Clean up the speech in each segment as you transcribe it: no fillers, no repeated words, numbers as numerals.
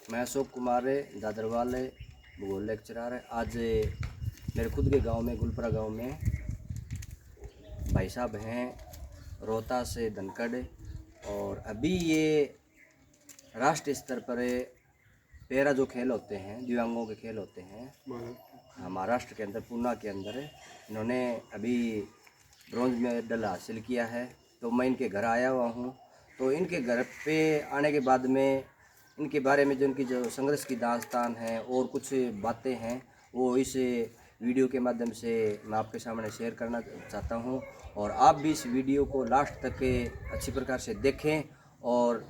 मैं अशोक कुमार दादरवाल भूगोल लेक्चरर है। आज मेरे खुद के गांव में गुलपरा गांव में भाई साहब हैं रोहतास से धनखड़, और अभी ये राष्ट्रीय स्तर पर पैरा जो खेल होते हैं, दिव्यांगों के खेल होते हैं महाराष्ट्र के अंदर, पूना के अंदर इन्होंने अभी ब्रॉन्ज मेडल हासिल किया है। तो मैं इनके घर आया हुआ हूँ। तो इनके घर पे आने के बाद में इनके बारे में जो इनकी जो संघर्ष की दास्तान है और कुछ बातें हैं वो इस वीडियो के माध्यम से मैं आपके सामने शेयर करना चाहता हूं, और आप भी इस वीडियो को लास्ट तक अच्छी प्रकार से देखें और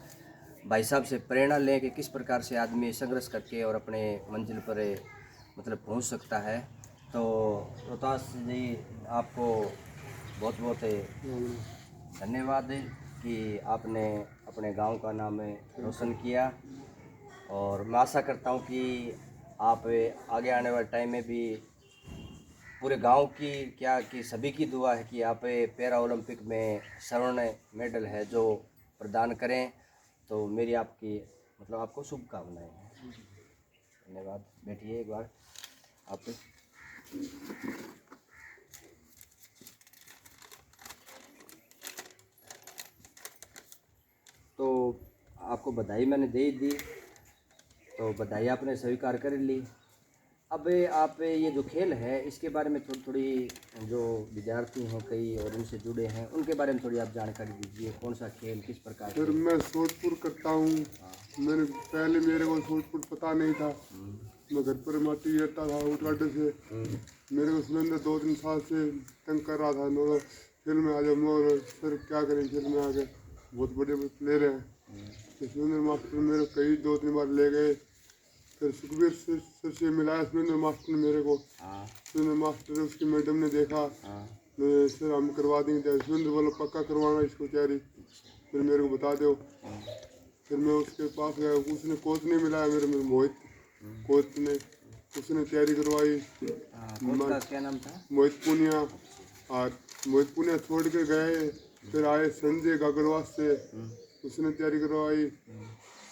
भाई साहब से प्रेरणा लें कि किस प्रकार से आदमी संघर्ष करके और अपने मंजिल पर मतलब पहुंच सकता है। तो रोहतास जी, आपको बहुत बहुत धन्यवाद कि आपने अपने गांव का नाम रोशन किया, और मैं आशा करता हूं कि आप आगे आने वाले टाइम में भी पूरे गांव की क्या कि सभी की दुआ है कि आप पैरा ओलंपिक में स्वर्ण मेडल है जो प्रदान करें। तो मेरी आपकी मतलब आपको शुभकामनाएं हैं। धन्यवाद। बैठिए एक बार आप। तो आपको बधाई मैंने दे ही दी, तो बधाई आपने स्वीकार कर ली। अब आप ये जो खेल है इसके बारे में थोड़ी थोड़ी जो विद्यार्थी हैं कई और इनसे जुड़े हैं उनके बारे में थोड़ी आप जानकारी दीजिए। कौन सा खेल किस प्रकार फिर से? मैं शोधपुर करता हूँ। मैंने पहले मेरे को शोधपुर पता नहीं था। मैं घर पर माटी रहता था उठलाडे से। मेरे को सुरेंद्र 2-3 साल से तंग कर रहा था। नो खेल में आ जाओ मोर, सर क्या करें खेल में आके, बहुत बड़े प्लेयर हैं। तो सुरेंद्र मास्टर मेरे कई 2-3 बार ले गए। फिर सुखबीर सर से मिलाया सुरेंद्र मास्टर ने मेरे को। सुरेंद्र मास्टर उसकी मैडम ने देखा, सर हम करवा देंगे। सुरेंद्र बोला पक्का करवाना इसको तैयारी, फिर मेरे को बता दो। फिर मैं उसके पास गया, उसने कोच नहीं मिलाया मेरे में, मोहित कोच ने, उसने तैयारी करवाई। कोच का क्या नाम था? मोहित पुनिया। और मोहित पुनिया छोड़ के गए, फिर आए संजय गागरवास से, उसने तैयारी करवाई।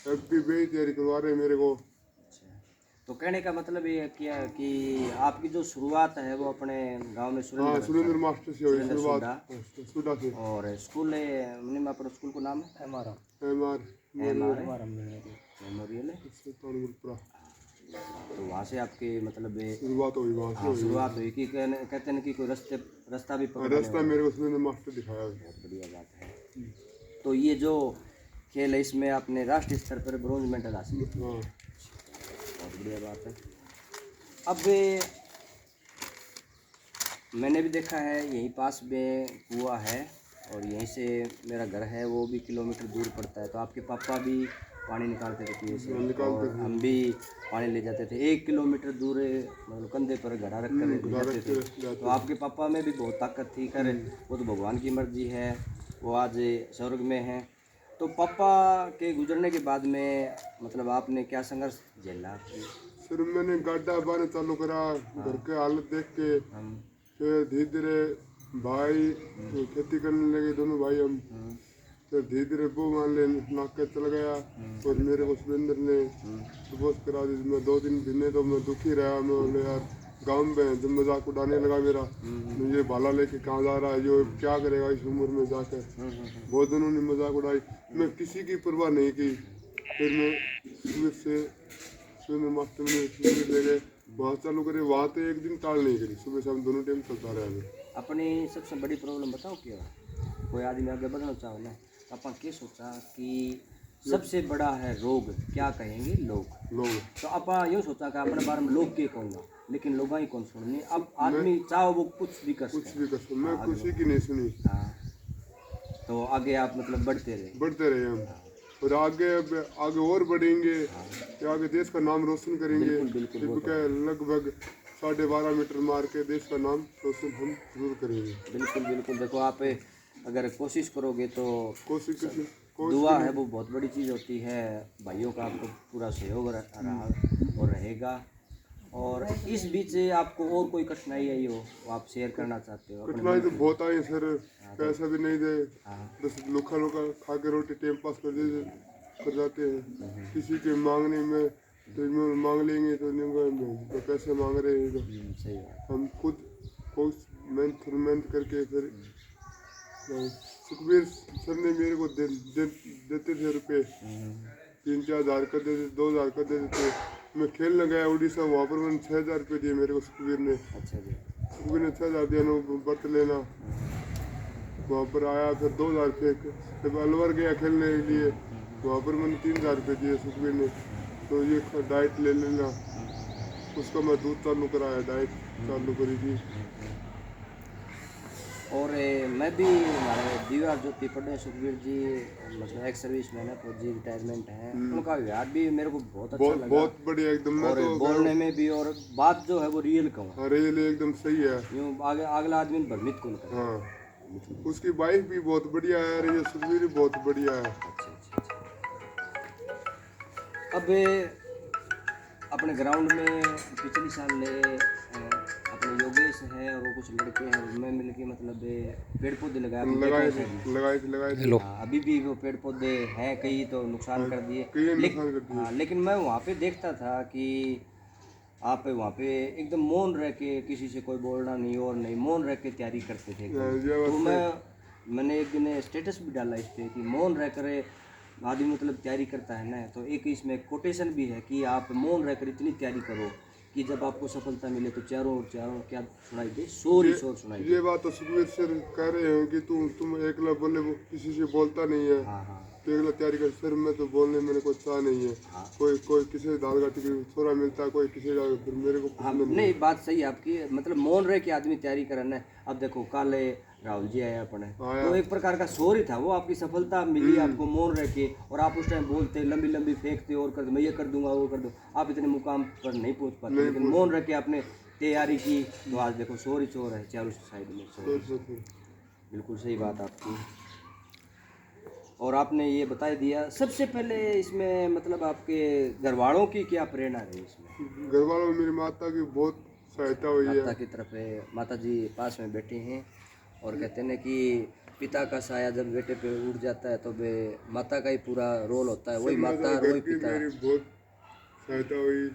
अब भी वही तैयारी करवा रहे मेरे को। तो कहने का मतलब ये किया कि आपकी जो शुरुआत है वो अपने गांव में हाँ, सुरेंद्र मास्टर से हुई सुरेंद्र शुरुआत, सुधा से। और स्कूल में अपने स्कूल को नाम है एमआर मेमोरियल है। गुलपुरा। तो वहाँ से आपकी मतलब शुरुआत हुई वहाँ से। शुरुआत हुई कि कहते हैं कि कोई रास्ता भी पकड़ने रास्ता मेरे को सुरेंद्र मास्टर दिखाया है। बहुत बढ़िया बात है। तो ये जो खेल है इसमें आपने राष्ट्रीय स्तर पर ब्रॉन्ज मेडल हासिल किया। हाँ, बहुत बढ़िया बात है। अब मैंने भी देखा है यहीं पास में कुआं है, और यहीं से मेरा घर है, वो भी किलोमीटर दूर पड़ता है। तो आपके पापा भी पानी निकालते थे कुएं से, और हम भी पानी ले जाते थे 1 किलोमीटर दूर, मतलब कंधे पर घड़ा रख कर ले जाते थे। तो आपके पापा में भी बहुत ताकत थी। खैर वो तो भगवान की मर्जी है, वो आज स्वर्ग में हैं। तो पापा के गुजरने के बाद में मतलब आपने क्या संघर्ष झेला? फिर मैंने गाड्डा बाने चालू करा, घर के हालत देख के। फिर धीरे धीरे भाई खेती करने लगे, दोनों भाई हम। फिर धीरे धीरे वो मान ले नाक चल गया, और मेरे को सुरेंद्र ने सुबह करा दी। मैं 2 दिन महीने तो मैं दुखी रहा। मैं बोले यार गाँव में जब मजाक उड़ाने लगा मेरा, मुझे भाला लेके कहाँ जा रहा है, जो क्या करेगा इस उम्र में जाकर। बहुत दिनों ने मजाक उड़ाई, मैं किसी की परवाह नहीं की। फिर मैं सुबह से सुरेंद्र मास्टर ने शिविर ले गए, वहाँ चालू करे। वहाँ तो एक दिन टाल नहीं करी, सुबह शाम दोनों टाइम चलता रहा है। अपनी सबसे बड़ी प्रॉब्लम बताओ क्या? कोई आदमी आगे बढ़ना चाहो ना, तो अपन क्या सोचा कि सबसे बड़ा है रोग, क्या कहेंगे लोग। तो अपन यूँ सोचा कि अपने बारे में लोग क्या कहूँगा, लेकिन लोग ही कौन सुननी। अब आदमी चाहो वो कुछ भी कर सकते। मैं किसी की नहीं सुनी। हाँ, तो आगे आप मतलब बढ़ते रहे हम, और आगे अब आगे और बढ़ेंगे। कि आगे देश का नाम रोशन करेंगे। लगभग 12.5 मीटर मार के देश का नाम रोशन हम जरूर करेंगे। बिल्कुल। देखो आप अगर कोशिश करोगे तो कोशिश दुआ है वो बहुत बड़ी चीज़ होती है। भाइयों का आपको पूरा सहयोग रहा और रहेगा। और इस बीच आपको और कोई कठिनाई आई हो वो आप शेयर करना चाहते हो? कठिनाई तो बहुत आई सर, पैसा भी नहीं दे, बस लुखा लुखा खा के रोटी टाइम पास कर देते। कर जाते हैं। किसी के मांगने में तो मांग लेंगे तो तो पैसे मांग रहे हैं, तो सही बात। हम खुद मेहनत करके फिर सुखबीर सर ने मेरे को देते थे रुपये, 3-4 हज़ार कर देते, 2 हज़ार कर देते थे। मैं खेलने गया उड़ीसा, वहाँ पर मैंने 6 हज़ार रुपये दिए मेरे को सुखबीर ने। अच्छा जी। सुखबीर ने 6 हज़ार दिया, नो बर्त लेना। वहाँ पर आया, फिर 2 हज़ार फेंक, जब अलवर गया खेलने के लिए, वहाँ पर मैंने 3 हज़ार रुपये दिए सुखबीर ने। तो ये डाइट ले लेना, उसका मैं दूध चालू कराया, डाइट चालू करी थी। और मैं भी हमारे दीवार ज्योति पढ़े सुखबीर जी, मतलब एक्स सर्विस मैन है, फौजी रिटायरमेंट है, उनका व्यवहार भी मेरे को बहुत अच्छा लगा। बहुत बढ़िया एकदम। मैं और तो बोलने में भी, और बात जो है वो रियल कहूँ, अरे ये एकदम सही है। यूँ आगे अगला आदमी भ्रमित कौन करे। हाँ, उसकी वाइफ भी बहुत बढ़िया है, और ये सुखबीर भी बहुत बढ़िया है। अच्छा। अब अपने ग्राउंड में पिछले साल अपने योगेश है और वो कुछ लड़के हैं, उनमें मिलके मतलब पेड़ पौधे लगाए लगाए थे। हाँ, अभी भी वो पेड़ पौधे हैं, कई तो नुकसान कर दिए, कई नुकसान कर दिए। हाँ, लेकिन मैं वहाँ पे देखता था कि आप वहाँ पे एकदम मौन रह के, किसी से कोई बोलना नहीं और नहीं, मौन रह के तैयारी करते थे एकदम। तो मैंने एक दिन स्टेटस भी डाला इस पे कि मौन रह कर आदमी मतलब तैयारी करता है ना, तो एक इसमें कोटेशन भी है कि आप मौन रहकर इतनी तैयारी करो कि जब आपको सफलता मिले तो चारों क्या सुनाई दे, शोर ही शोर सुनाई दे। ये बात तो सुखबीर सर कह रहे हैं कि तुम एकला बोले, वो किसी से बोलता नहीं है। हाँ। तो एकला तैयारी कर। सर मैं तो बोलने मेरे को चाह नहीं है। हाँ। कोई किसी दाल घाटी थोड़ा मिलता है, कोई किसी फिर मेरे को हाँ, नहीं बात सही है आपकी, मतलब मौन रह के आदमी तैयारी करना है। अब देखो कल राहुल जी आया अपने, तो एक प्रकार का शोर ही था वो, आपकी सफलता मिली आपको मौन रह के, और आप उस टाइम बोलते लंबी फेंकते और कर दो, मैं ये कर दूंगा वो कर दूँ, आप इतने मुकाम पर नहीं पहुंच पाते, लेकिन मौन रह के आपने तैयारी की, तो आज देखो शोर ही शोर है चारों साइड में शोर। बिल्कुल सही बात आपकी। और आपने ये बता दिया, सबसे पहले इसमें मतलब आपके घर वालों की क्या प्रेरणा रही इसमें? घर वालों में मेरी माता की बहुत सहायता हुई है। माता की तरफ माता जी पास में बैठी हैं, और कहते हैं कि पिता का साया जब बेटे पे उड़ जाता है तो वे माता का ही पूरा रोल होता है, वही माता और वही पिता। मेरी बहुत सहायता हुई।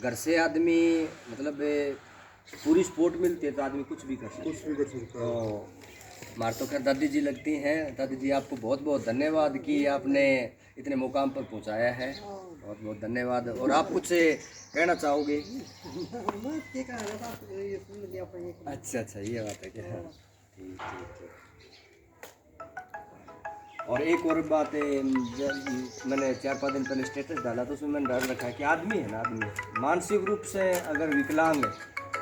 घर से आदमी मतलब पूरी सपोर्ट मिलती है तो आदमी कुछ भी कर सकता है। तो हमारे तो खैर दादी जी लगती हैं। दादी जी आपको बहुत बहुत धन्यवाद कि आपने इतने मुकाम पर पहुंचाया है, बहुत बहुत धन्यवाद। और आप कुछ कहना चाहोगे? अच्छा, ये बात है क्या? ठीक। और एक और बात है, मैंने 4-5 दिन पहले स्टेटस डाला तो उसमें मैंने डाल रखा है कि आदमी है ना, आदमी मानसिक रूप से अगर विकलांग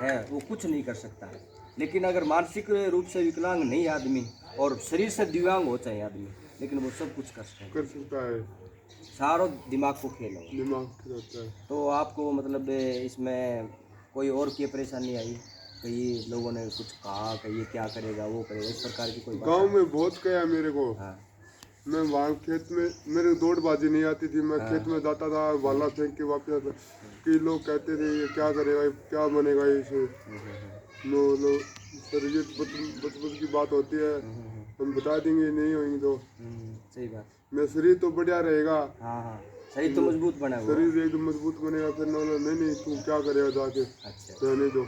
है वो कुछ नहीं कर सकता है, लेकिन अगर मानसिक रूप से विकलांग नहीं आदमी और शरीर से दिव्यांग हो चाहे आदमी, लेकिन वो सब कुछ कर सकता है। सारों दिमाग को खेल है। तो आपको मतलब इसमें कोई और की परेशानी आई? कई लोगों ने कुछ कहा कि ये क्या करेगा वो करेगा, इस प्रकार की कोई बात? गांव में बहुत कहा मेरे को। हाँ। मैं वहाँ खेत में, मेरे दौड़बाजी नहीं आती थी, मैं खेत में जाता था, भाला फेंक के वापस आता। कई लोग कहते थे ये क्या करेगा, क्या बनेगा इसे। लो सर ये बचपन की बात होती है, हम बता देंगे, नहीं होंगी तो सही बात। मेरा शरीर तो बढ़िया रहेगा। हाँ, शरीर तो मजबूत बना हुआ, शरीर एकदम मजबूत बनेगा। फिर नहीं तू क्या करेगा जाके। अच्छा। रहने दो।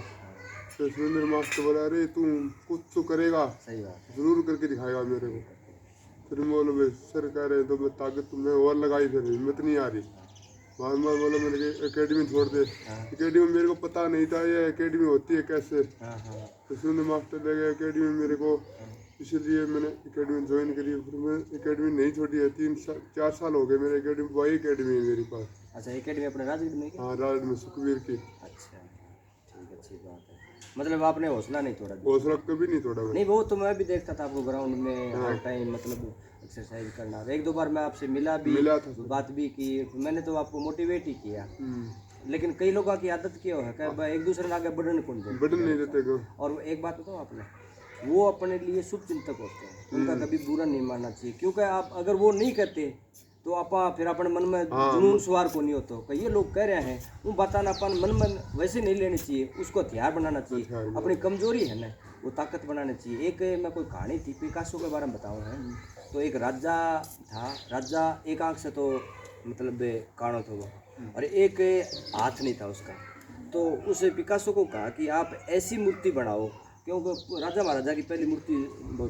तो सुरेंद्र मास्टर बोला अरे तू कुछ तो करेगा। सही बात, जरूर करके दिखाएगा मेरे को। फिर बोलो सर कह रहे तो मैं ताकत तुम्हें और लगाई, फिर हिम्मत नहीं आ रही। बार बोला मैंने एकेडमी छोड़ दे। एकेडमी मेरे को पता नहीं था ये एकेडमी होती है कैसे। तो सुरेंद्र मास्टर ले गए एकेडमी मेरे को, इसलिए मैंने एकेडमी ज्वाइन करी। फिर मैं एकेडमी नहीं छोड़ी है, 3-4 साल हो गए मेरे एकेडमी, वही एकेडमी है मेरे पास। अच्छा, एकेडमी अपने राजगढ़ में? हाँ, राजगढ़ में सुखबीर की। अच्छा, ठीक, अच्छी बात है। मतलब आपने हौसला नहीं तोड़ा? हौसला कभी नहीं तोड़ा। नहीं, वो तो मैं भी देखता था आपको ग्राउंड में हर टाइम मतलब एक्सरसाइज करना। 1-2 बार मैं आपसे मिला था, बात भी की, मैंने तो आपको मोटिवेट ही किया। लेकिन कई लोगों की आदत क्या है कि एक दूसरे आगे बढ़ने नहीं देते। और एक बात बताओ आपने, वो अपने लिए शुभ चिंतक होते हैं, उनका कभी बुरा नहीं मानना चाहिए, क्योंकि आप अगर वो नहीं कहते तो आप फिर अपने मन में जुनून सवार को नहीं होता कि ये लोग कह रहे हैं, वो बताना अपन मन में वैसे नहीं लेनी चाहिए, उसको हथियार बनाना चाहिए। अपनी कमजोरी है ना वो ताकत बनानी चाहिए। एक मैं कोई कहानी थी पिकासो के बारे में बताऊँ है, तो एक राजा था, राजा एक आंख से तो मतलब कानो था वो, और एक हाथ नहीं था उसका। तो उस पिकासो को कहा कि आप ऐसी मूर्ति बनाओ, क्योंकि राजा महाराजा की पहली मूर्ति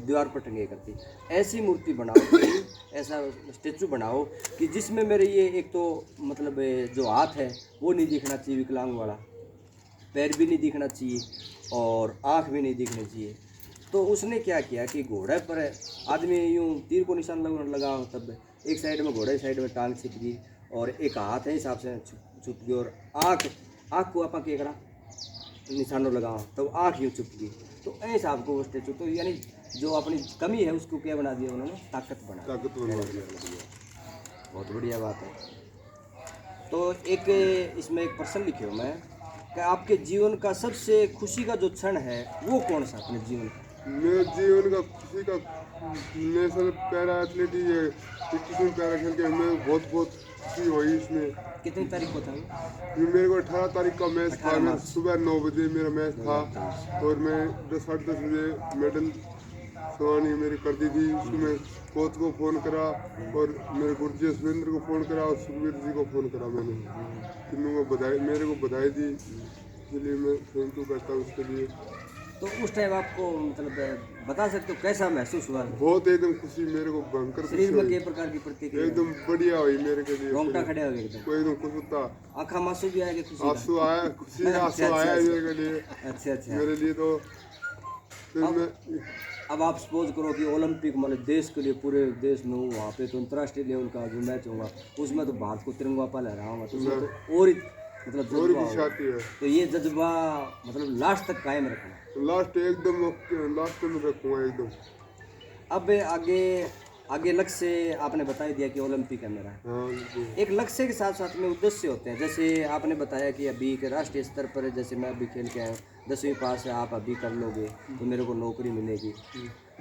दीवार पर टंगे करती, ऐसी मूर्ति बनाओ कि ऐसा स्टेचू बनाओ कि जिसमें मेरे ये एक तो मतलब जो हाथ है वो नहीं दिखना चाहिए विकलांग वाला, पैर भी नहीं दिखना चाहिए और आँख भी नहीं दिखनी चाहिए। तो उसने क्या किया कि घोड़े पर आदमी यूँ तीर को निशान लगा, तब एक साइड में घोड़े साइड में टांग छिप गई और एक हाथ है हिसाब से छुप गई, और आँख को आप केकड़ा निशानों लगाओ तब आँख यूँ छुप गई। तो ऐसे हिसाब को वो स्टेचू, तो यानी जो अपनी कमी है उसको क्या बना दिया उन्होंने, ताकत बना दिया। बहुत बढ़िया बात है। तो एक इसमें एक प्रश्न लिखे हो मैं कि आपके जीवन का सबसे खुशी का जो क्षण है वो कौन सा अपने जीवन का? मेरे जीवन का खुशी का नेशनल पैरा एथलीट ये 21 पैरा खेल के मैं बहुत खुशी हुई इसमें। कितनी तारीख को था वो? ये मेरे को 18 तारीख का मैच था, 18 मेरा मार्च। सुबह 9 बजे मेरा मैच था 2023। और मैं 10 साढ़े 10 बजे मेडल सवानी मेरी कर दी थी। उसको मैं कोच को फ़ोन करा और मेरे गुरुजी सुरेंद्र को फ़ोन करा और सुखबीर जी को फ़ोन करा। मैंने तीनों को बधाई, मेरे को बधाई दी, इसलिए मैं थैंक यू करता हूँ उसके लिए। तो उस टाइम आपको मतलब बता सकते हो कैसा महसूस हुआ? बहुत एकदम खुशी, मेरे को भयंकर खुशी शरीर में हुई, किस प्रकार की प्रतिक्रिया? एकदम बढ़िया हुई मेरे के लिए। रोंगटा खड़े हो गए एकदम? कोई एकदम खुश होता, आँखों में आंसू भी आए कि खुशी का? आंसू आया, खुशी का आंसू अच्छा, आया अच्छा। मेरे के लिए, अच्छा अच्छा। मेरे लिए तो फिर अब- मैं अब आप सपोज करो कि ओलंपिक मतलब देश के लिए पूरे देश में हूँ, वहाँ पे तो अंतर्राष्ट्रीय लेवल का जो मैच होगा उसमें तो भारत को तिरंगा पा लहराऊंगा, तो उसमें तो और ही मतलब और जज्बा खुशी होगा। आती है। तो ये जज्बा मतलब लास्ट तक कायम रखना। लास्ट एकदम लास्ट में रखूँगा एकदम। अब आगे आगे लक्ष्य आपने बता दिया कि ओलंपिक है मेरा। हाँ जी। एक लक्ष्य के साथ साथ में उद्देश्य होते हैं, जैसे आपने बताया कि अभी के राष्ट्रीय स्तर पर जैसे मैं अभी खेल के आया हूँ, 10वीं पास है, आप अभी कर लोगे तो मेरे को नौकरी मिलेगी।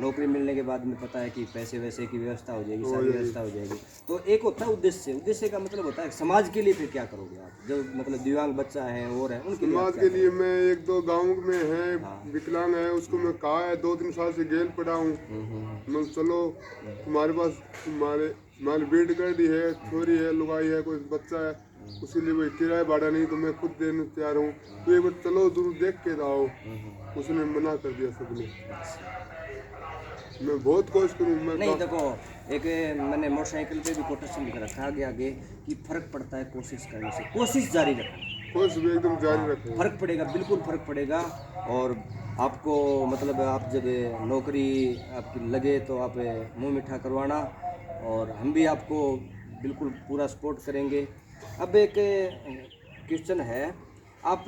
नौकरी मिलने के बाद में पता है कि पैसे वैसे की व्यवस्था हो जाएगी, सारी व्यवस्था हो जाएगी। तो एक होता है उद्देश्य, उद्देश्य का मतलब होता है समाज के लिए फिर क्या करोगे आप, जो मतलब दिव्यांग बच्चा है और है उनके लिए आप समाज क्या के लिए मैं एक दो गांव में है हाँ। विकलांग है, उसको मैं कहा है 2-3 साल से गेल पड़ा हूँ। मैं चलो तुम्हारे पास तुम्हारे बेड गाड़ी है, छोरी है, लुगाई है, कोई बच्चा है, उसके लिए कोई किराया भाड़ा नहीं तो मैं खुद देने तैयार हूँ, तो एक बार चलो दूर देख के आओ। उसने मना कर दिया सबने। मैं बहुत कोशिश करूँ मैं नहीं देखो, एक मैंने मोटरसाइकिल पे भी कोटेशन लिख रखा है आगे आगे कि फर्क पड़ता है कोशिश करने से, कोशिश जारी रखना। कोशिश भी एकदम जारी रखें। फर्क पड़ेगा, बिल्कुल फर्क पड़ेगा। और आपको मतलब आप जब नौकरी आपकी लगे तो आप मुंह मीठा करवाना, और हम भी आपको बिल्कुल पूरा सपोर्ट करेंगे। अब एक क्वेश्चन है, आप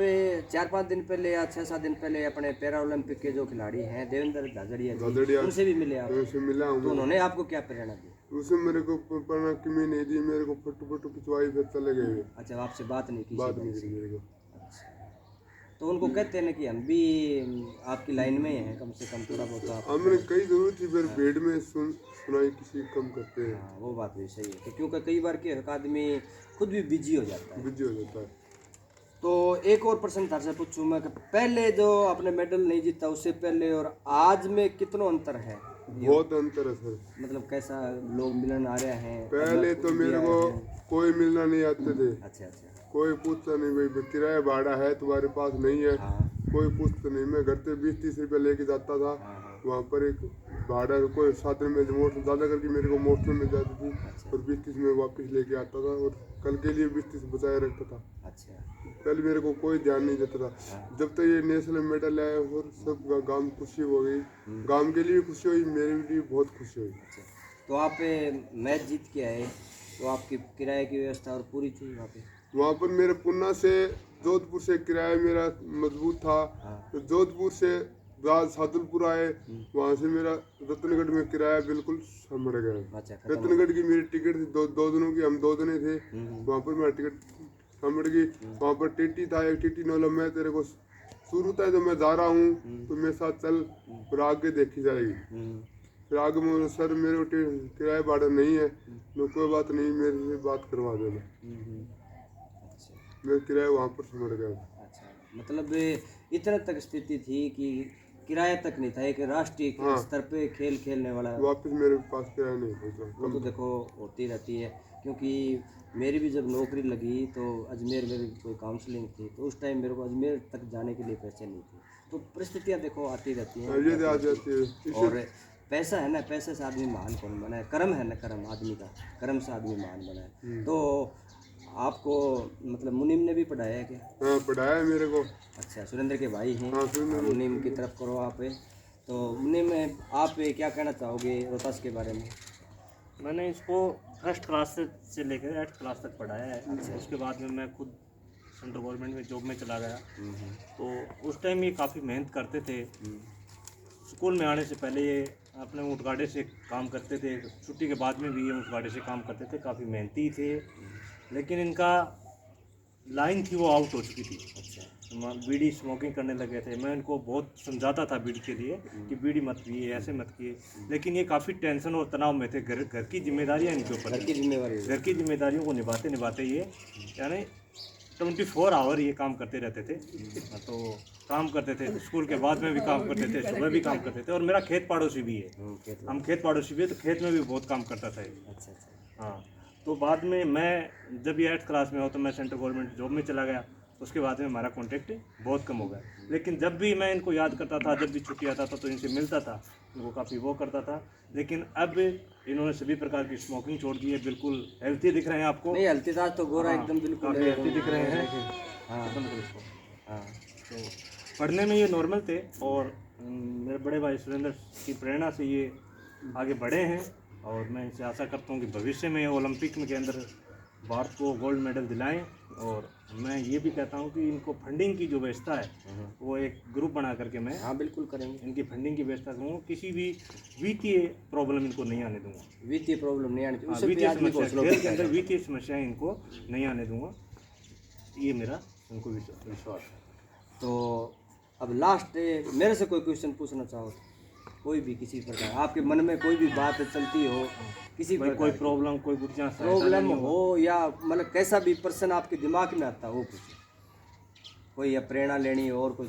4-5 दिन पहले या 6-7 दिन पहले अपने पैरा ओलंपिक के जो खिलाड़ी हैं देवेंद्र झाझड़िया जी, उनसे भी मिले आप, उनसे मिला हूँ तो उन्होंने आपको क्या प्रेरणा दी? उसने मेरे को पढ़ना कमी नहीं दी, मेरे को फोटो खिंचवाई फिर चले गए। अच्छा, आपसे बात नहीं की? बात नहीं करी मेरे को। अच्छा, तो उनको कहते हैं ना कि हम भी आपकी लाइन में हैं, कम से कम थोड़ा बहुत आप। हमने कई जरूरत थी फिर भीड़ में सुनाई किसी कम करते हैं, हाँ वो बात भी सही है, क्योंकि कई बार के एक आदमी खुद भी बिजी हो जाता है। बिजी हो जाता है। तो एक और प्रश्न था से पूछूं मैं कि पहले जो आपने मेडल नहीं जीता उससे पहले और आज में कितना अंतर है? बहुत अंतर है सर। मतलब कैसा लोग मिलन आ रहे हैं? पहले तो मेरे को कोई मिलना नहीं आते थे, अच्छा अच्छा। कोई पूछता नहीं भाई किराया भाड़ा है तुम्हारे पास नहीं है, हाँ कोई पूछता नहीं। मैं घर से 20-30 रुपये लेके जाता था, हाँ। वहाँ पर एक भाड़ा कोई साधन में मोटर ज़्यादा करके मेरे को मोटर मिल जाती थी और 20-30 में वापस लेके आता था और कल के लिए 20-30 बचाए रखता था। अच्छा पहले मेरे को कोई ध्यान नहीं देता था। जब तक ये नेशनल मेडल आया और सब गांव में खुशी हो गई, गांव के लिए खुशी हुई, मेरे लिए बहुत खुशी हुई। अच्छा। तो आप मैच जीत के आए तो आपकी किराए की व्यवस्था और पूरी थी वहाँ पे? वहाँ पर मेरे पुन्ना से जोधपुर से किराया मेरा मजबूत था, तो जोधपुर से सादुलपुर आए, वहाँ से मेरा रतनगढ़ में किराया बिल्कुल समझ गया। अच्छा, रतनगढ़ की मेरी टिकट थी दो दिनों की, हम 2 दिन थे वहाँ पर, मेरा टिकट समझ गई। वहाँ पर टीटी था, एक टीटी नोला, मैं तेरे को शुरू था तो मैं जा रहा हूँ तो मेरे साथ चल, फिर आगे देखी जाएगी। फिर आगे में सर मेरे को किराया भाड़ा नहीं है, मैं कोई बात नहीं, मेरे से बात करवा देना। अच्छा मैं किराया वहाँ पर समझ गया। अच्छा, मतलब इतना तक स्थिति थी कि किराया तक नहीं था, एक राष्ट्रीय हाँ। स्तर पे खेल खेलने वाला। वापस मेरे पास किराया नहीं पहुंचा। वो तो देखो होती रहती है, क्योंकि मेरी भी जब नौकरी लगी तो अजमेर में भी कोई काउंसलिंग थी, तो उस टाइम मेरे को अजमेर तक जाने के लिए पैसे नहीं थे। तो परिस्थितियाँ देखो आती रहती हैं। ये आ जाती है। और पैसा है ना, पैसे से आदमी महान कौन बना है, कर्म है ना, कर्म आदमी का, कर्म से आदमी महान बना है। तो आपको मतलब मुनीम ने भी पढ़ाया है क्या? हाँ, पढ़ाया है मेरे को। अच्छा, सुरेंद्र के भाई हैं। हाँ, सुरेंद्र। मुनीम की तरफ करो आप। तो मुनीम आप क्या कहना चाहोगे रोहतास के बारे में? मैंने इसको फर्स्ट क्लास से लेकर 8th क्लास तक पढ़ाया है। उसके बाद में मैं खुद सेंट्रल गवर्नमेंट में जॉब में चला गया। तो उस टाइम ये काफ़ी मेहनत करते थे। स्कूल में आने से पहले ये अपने ऊँट गाड़े से काम करते थे, छुट्टी के बाद में भी ये ऊँट गाड़े से काम करते थे, काफ़ी मेहनती थे। लेकिन इनका लाइन थी वो आउट हो चुकी थी। अच्छा, बीड़ी स्मोकिंग करने लगे थे। मैं इनको बहुत समझाता था बीड़ी के लिए कि बीड़ी मत पिए, ऐसे मत किए, लेकिन ये काफ़ी टेंशन और तनाव में थे। घर की जिम्मेदारियाँ इनके ऊपर, घर की जिम्मेवारी, घर की जिम्मेदारियों को निभाते निभाते ये यानी 24 आवर ये काम करते रहते थे। तो काम करते थे, स्कूल के बाद में भी काम करते थे, सुबह भी काम करते थे। और मेरा खेत पड़ोसी भी है, हम खेत पड़ोसी भी है, तो खेत में भी बहुत काम करता था ये। अच्छा अच्छा। हाँ, तो बाद में मैं जब ये 8th क्लास में हो तो मैं सेंट्रल गवर्नमेंट जॉब में चला गया। उसके बाद में हमारा कॉन्टेक्ट बहुत कम हो गया। लेकिन जब भी मैं इनको याद करता था, जब भी छुट्टी आता था तो इनसे मिलता था, इनको काफ़ी वो करता था। लेकिन अब इन्होंने सभी प्रकार की स्मोकिंग छोड़ दी है, बिल्कुल हेल्थी दिख रहे हैं आपको। नहीं, हल्तीदार तो गोरा एकदम बिल्कुल काफ़ी हेल्थी दिख रहे हैं। हाँ खत्म करो इसको। हाँ। तो पढ़ने में ये नॉर्मल थे, और मेरे बड़े भाई सुरेंद्र की प्रेरणा से ये आगे बढ़े हैं। और मैं इनसे आशा करता हूँ कि भविष्य में ओलंपिक में के अंदर भारत को गोल्ड मेडल दिलाएं। और मैं ये भी कहता हूँ कि इनको फंडिंग की जो व्यवस्था है वो एक ग्रुप बना करके मैं हाँ बिल्कुल करेंगे। इनकी फंडिंग की व्यवस्था करूँगा। किसी भी वित्तीय प्रॉब्लम इनको नहीं आने दूंगा। वित्तीय प्रॉब्लम नहीं आनी चाहिए, उससे भी वित्तीय आदमी को समस्या, खेल के अंदर वित्तीय समस्याएं इनको नहीं आने दूंगा, ये मेरा उनको विश्वास है। तो अब लास्ट मेरे से कोई क्वेश्चन पूछना चाहो, कोई भी किसी प्रकार आपके मन में कोई भी बात चलती हो, किसी भाई प्रकार कोई की प्रॉब्लम, कोई बुझा प्रॉब्लम हो, या मतलब कैसा भी प्रश्न आपके दिमाग में आता हो, पूछो। कोई या प्रेरणा लेनी हो और कुछ।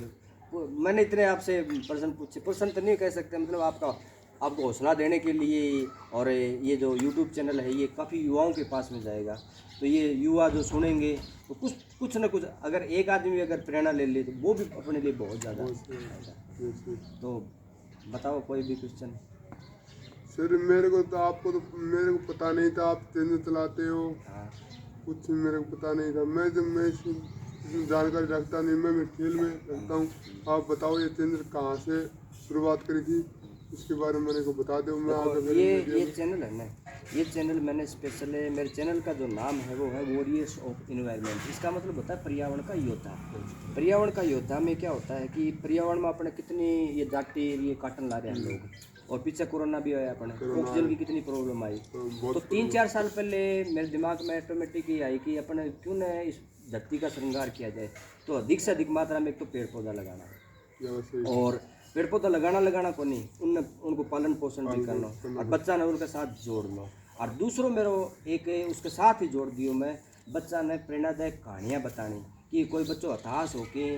मैंने इतने आपसे प्रश्न पूछे, प्रश्न तो नहीं कह सकते, मतलब आपको हौसला देने के लिए। और ये जो यूट्यूब चैनल है ये काफ़ी युवाओं के पास में जाएगा, तो ये युवा जो सुनेंगे तो कुछ ना कुछ, अगर एक आदमी अगर प्रेरणा ले ले तो वो भी अपने लिए बहुत ज़्यादा। तो बताओ कोई भी क्वेश्चन। सर मेरे को मेरे को पता नहीं था आप चैनल चलाते हो। हाँ कुछ मेरे को पता नहीं था। मैं इसमें जानकारी रखता नहीं, मैं खेल में रखता हूँ। आप बताओ ये चैनल कहाँ से शुरुआत करी थी, इसके बारे में मेरे को बता दो। मैं आगे ये चैनल है ना, ये चैनल मैंने स्पेशल है, मेरे चैनल का जो नाम है वो है वॉरियर्स ऑफ इन्वायरमेंट। इसका मतलब होता है पर्यावरण का योद्धा। पर्यावरण का योद्धा में क्या होता है कि पर्यावरण में अपने कितनी ये जाटी ये काटन ला रहे हैं लोग, और पीछे कोरोना भी आया, अपने ऑक्सीजन की कितनी प्रॉब्लम आई। तो 3-4 साल पहले मेरे दिमाग में ऑटोमेटिक ये आई कि अपने क्यों न इस धरती का श्रृंगार किया जाए। तो अधिक से अधिक मात्रा में एक तो पेड़ पौधा लगाना, और पेड़ पौधा लगाना को नहीं, उनको पालन पोषण भी करना, और बच्चा ने उनके साथ जोड़ लो। और दूसरों मेरे एक उसके साथ ही जोड़ दियो मैं, बच्चा ने प्रेरणादायक कहानियाँ बतानी कि कोई बच्चों हताश हो के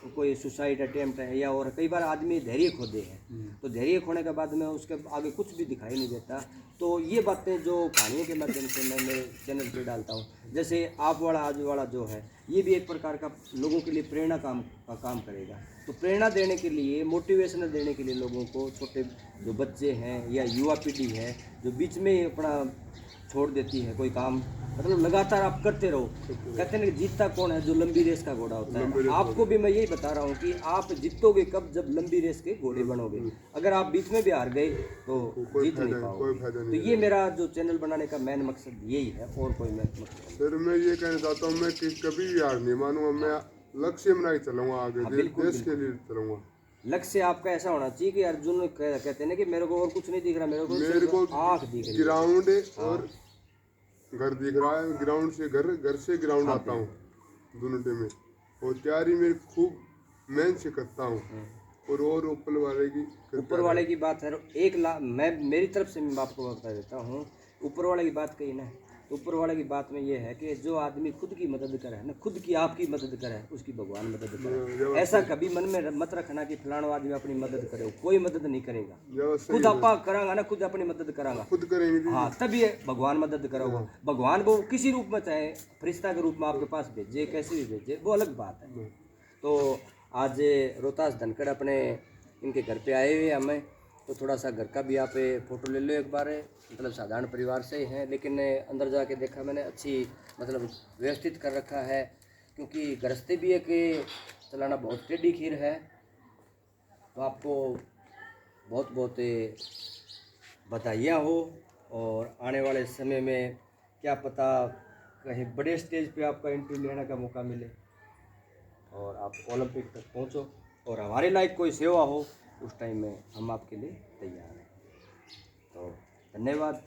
कोई सुसाइड अटेम्प्ट है, या और कई बार आदमी धैर्य खो दे है, तो धैर्य खोने के बाद में उसके आगे कुछ भी दिखाई नहीं देता। तो ये बातें जो कहानियों के माध्यम से मैं मेरे चैनल पे डालता हूँ, जैसे आप वाला आज वाला जो है ये भी एक प्रकार का लोगों के लिए प्रेरणा काम करेगा। तो प्रेरणा देने के लिए, मोटिवेशन देने के लिए लोगों को, छोटे जो बच्चे हैं या युवा पीढ़ी है जो बीच में अपना छोड़ देती है कोई काम, मतलब लगातार आप करते रहो। कहते हैं कि जीतता कौन है, जो लंबी रेस का घोड़ा होता है। आपको भी मैं यही बता रहा हूँ कि आप जीतोगे कब, जब लंबी रेस के घोड़े बनोगे। अगर आप बीच में भी हार गए तो जीत नहीं पाओगे। तो ये मेरा जो चैनल बनाने का मेन मकसद यही है, और कोई मकसद। सर मैं ये कहना चाहता हूँ, मैं कभी भी हार नहीं मानूंगा। मैं लक्ष्य बना के चलूंगा आगे, देश के लिए चलूंगा। लक्ष्य आपका ऐसा होना चाहिए कि अर्जुन कहते हैं ना कि मेरे को और कुछ नहीं दिख रहा, मेरे को आँख दिख रही है। ग्राउंड और घर दिख रहा है, ग्राउंड से घर से ग्राउंड आता हूँ दोनों टाइम में, और तैयारी मेरी खूब मेहनत से करता हूँ। और ऊपर वाले की बात है, मैं मेरी तरफ से मैं आपको बता देता हूँ, ऊपर वाले की बात कही ना, तो ऊपर वाले की बात में ये है कि जो आदमी खुद की मदद करे ना, खुद की आपकी मदद करे, उसकी भगवान मदद करे। ऐसा कभी मन में मत रखना कि फलाना आदमी अपनी मदद करे, कोई मदद नहीं करेगा। व्यवस्था खुद आपा करांगा ना, खुद अपनी मदद करांगा, खुद करेंगे जी। हाँ, तभी भगवान मदद करोगे। भगवान वो किसी रूप में, चाहे फरिश्ता के रूप में आपके पास भेजे, कैसे भी भेजे, वो अलग बात है। तो आज रोहतास धनखड़ अपने इनके घर पे आए हुए हमें, तो थोड़ा सा घर का भी आप फ़ोटो ले लो एक बार। मतलब साधारण परिवार से ही हैं, लेकिन अंदर जाके देखा मैंने, अच्छी मतलब व्यवस्थित कर रखा है, क्योंकि गृहस्थी भी एक चलाना बहुत टेढ़ी खीर है। तो आपको बहुत बहुत बधाइयाँ हो, और आने वाले समय में क्या पता कहीं बड़े स्टेज पे आपका इंटरव्यू लेने का मौका मिले और आप ओलंपिक तक पहुंचो, और हमारे लायक कोई सेवा हो उस टाइम में हम आपके लिए तैयार हैं। तो धन्यवाद।